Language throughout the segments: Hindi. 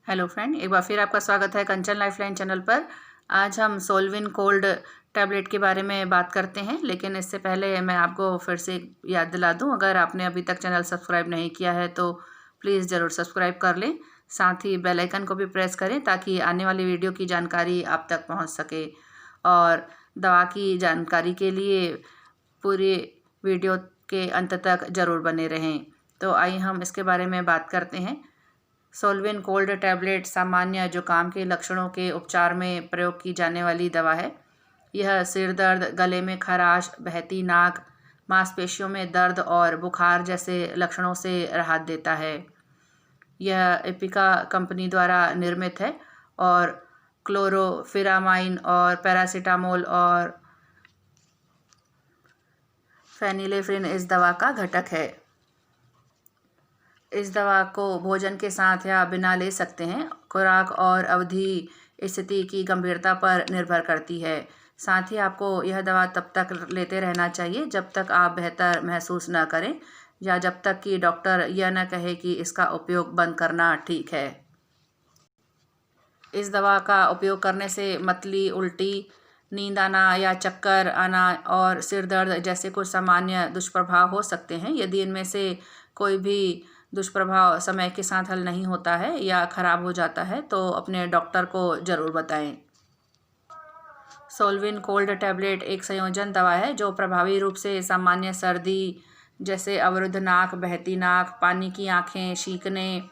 हेलो फ्रेंड, एक बार फिर आपका स्वागत है कंचन लाइफलाइन चैनल पर। आज हम सोलविन कोल्ड टैबलेट के बारे में बात करते हैं, लेकिन इससे पहले मैं आपको फिर से याद दिला दूं, अगर आपने अभी तक चैनल सब्सक्राइब नहीं किया है तो प्लीज़ ज़रूर सब्सक्राइब कर लें। साथ ही बेल आइकन को भी प्रेस करें ताकि आने वाली वीडियो की जानकारी आप तक पहुँच सके। और दवा की जानकारी के लिए पूरे वीडियो के अंत तक ज़रूर बने रहें। तो आइए हम इसके बारे में बात करते हैं। सोलविन कोल्ड टैबलेट सामान्य जुकाम के लक्षणों के उपचार में प्रयोग की जाने वाली दवा है। यह सिर दर्द, गले में खराश, बहती नाक, मांसपेशियों में दर्द और बुखार जैसे लक्षणों से राहत देता है। यह एपिका कंपनी द्वारा निर्मित है और क्लोरोफिरामाइन और पैरासीटामोल और फेनिलेफ्रिन इस दवा का घटक है। इस दवा को भोजन के साथ या बिना ले सकते हैं। खुराक और अवधि स्थिति की गंभीरता पर निर्भर करती है। साथ ही आपको यह दवा तब तक लेते रहना चाहिए जब तक आप बेहतर महसूस न करें या जब तक कि डॉक्टर यह न कहे कि इसका उपयोग बंद करना ठीक है। इस दवा का उपयोग करने से मतली, उल्टी, नींद आना या चक्कर आना और सिर दर्द जैसे कुछ सामान्य दुष्प्रभाव हो सकते हैं। यदि इनमें से कोई भी दुष्प्रभाव समय के साथ हल नहीं होता है या ख़राब हो जाता है तो अपने डॉक्टर को ज़रूर बताएं। सोलविन कोल्ड टैबलेट एक संयोजन दवा है जो प्रभावी रूप से सामान्य सर्दी जैसे अवरुद्ध नाक, बहती नाक, पानी की आंखें, छींकने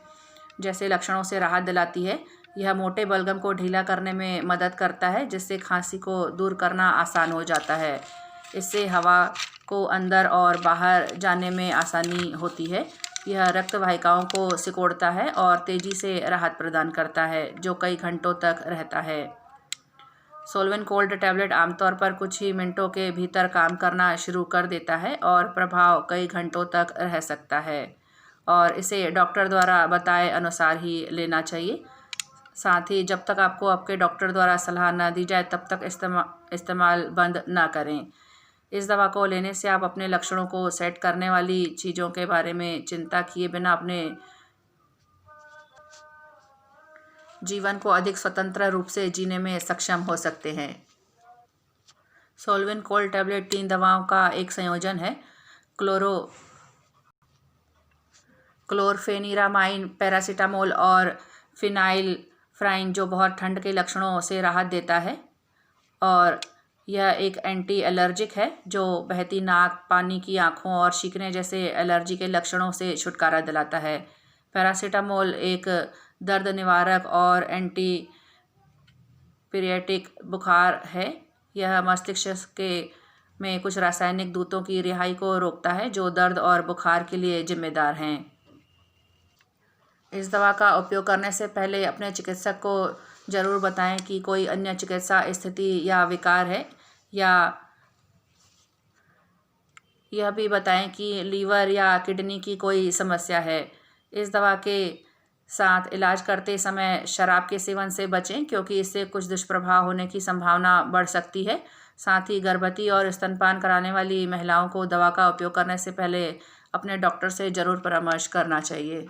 जैसे लक्षणों से राहत दिलाती है। यह मोटे बलगम को ढीला करने में मदद करता है, जिससे खांसी को दूर करना आसान हो जाता है। इससे हवा को अंदर और बाहर जाने में आसानी होती है। यह रक्त वाहिकाओं को सिकोड़ता है और तेज़ी से राहत प्रदान करता है, जो कई घंटों तक रहता है। सोलविन कोल्ड टैबलेट आमतौर पर कुछ ही मिनटों के भीतर काम करना शुरू कर देता है और प्रभाव कई घंटों तक रह सकता है और इसे डॉक्टर द्वारा बताए अनुसार ही लेना चाहिए। साथ ही जब तक आपको आपके डॉक्टर द्वारा सलाह न दी जाए तब तक इस्तेमाल बंद ना करें। इस दवा को लेने से आप अपने लक्षणों को सेट करने वाली चीज़ों के बारे में चिंता किए बिना अपने जीवन को अधिक स्वतंत्र रूप से जीने में सक्षम हो सकते हैं। सोलविन कोल्ड टैबलेट 3 दवाओं का एक संयोजन है। क्लोरफेनिरामाइन, पैरासीटामोल और फिनाइलफ्राइन, जो बहुत ठंड के लक्षणों से राहत देता है। और यह एक एंटी एलर्जिक है जो बहती नाक, पानी की आँखों और छींकने जैसे एलर्जी के लक्षणों से छुटकारा दिलाता है। पैरासीटामोल एक दर्द निवारक और एंटी पिरियटिक बुखार है। यह मस्तिष्क में कुछ रासायनिक दूतों की रिहाई को रोकता है जो दर्द और बुखार के लिए जिम्मेदार हैं। इस दवा का उपयोग करने से पहले अपने चिकित्सक को ज़रूर बताएं कि कोई अन्य चिकित्सा स्थिति या विकार है, या यह भी बताएं कि लीवर या किडनी की कोई समस्या है। इस दवा के साथ इलाज करते समय शराब के सेवन से बचें, क्योंकि इससे कुछ दुष्प्रभाव होने की संभावना बढ़ सकती है। साथ ही गर्भवती और स्तनपान कराने वाली महिलाओं को दवा का उपयोग करने से पहले अपने डॉक्टर से ज़रूर परामर्श करना चाहिए।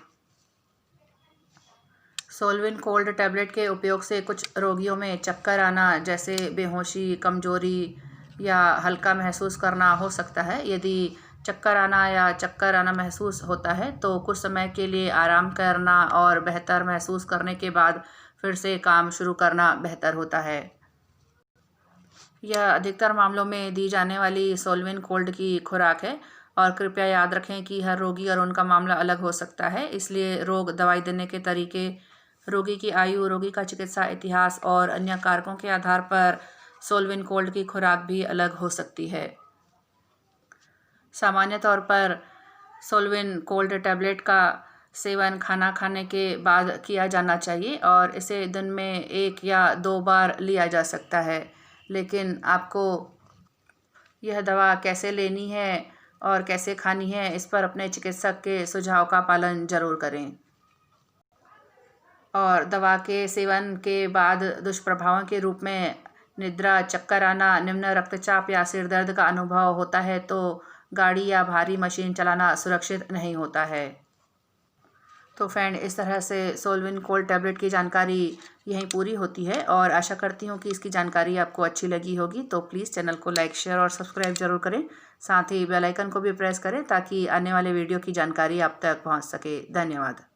सोलविन कोल्ड टैबलेट के उपयोग से कुछ रोगियों में चक्कर आना जैसे बेहोशी, कमजोरी या हल्का महसूस करना हो सकता है। यदि चक्कर आना महसूस होता है तो कुछ समय के लिए आराम करना और बेहतर महसूस करने के बाद फिर से काम शुरू करना बेहतर होता है। यह अधिकतर मामलों में दी जाने वाली सोलविन कोल्ड की खुराक है और कृपया याद रखें कि हर रोगी और उनका मामला अलग हो सकता है, इसलिए दवाई देने के तरीके, रोगी की आयु, रोगी का चिकित्सा इतिहास और अन्य कारकों के आधार पर सोलविन कोल्ड की खुराक भी अलग हो सकती है। सामान्य तौर पर सोलविन कोल्ड टैबलेट का सेवन खाना खाने के बाद किया जाना चाहिए और इसे दिन में 1 या 2 बार लिया जा सकता है। लेकिन आपको यह दवा कैसे लेनी है और कैसे खानी है, इस पर अपने चिकित्सक के सुझाव का पालन जरूर करें। और दवा के सेवन के बाद दुष्प्रभावों के रूप में निद्रा, चक्कर आना, निम्न रक्तचाप या सिर दर्द का अनुभव होता है तो गाड़ी या भारी मशीन चलाना सुरक्षित नहीं होता है। तो फ्रेंड, इस तरह से सोलविन कोल्ड टैबलेट की जानकारी यहीं पूरी होती है और आशा करती हूँ कि इसकी जानकारी आपको अच्छी लगी होगी। तो प्लीज़ चैनल को लाइक, शेयर और सब्सक्राइब ज़रूर करें। साथ ही बेल आइकन को भी प्रेस करें ताकि आने वाले वीडियो की जानकारी आप तक पहुँच सके। धन्यवाद।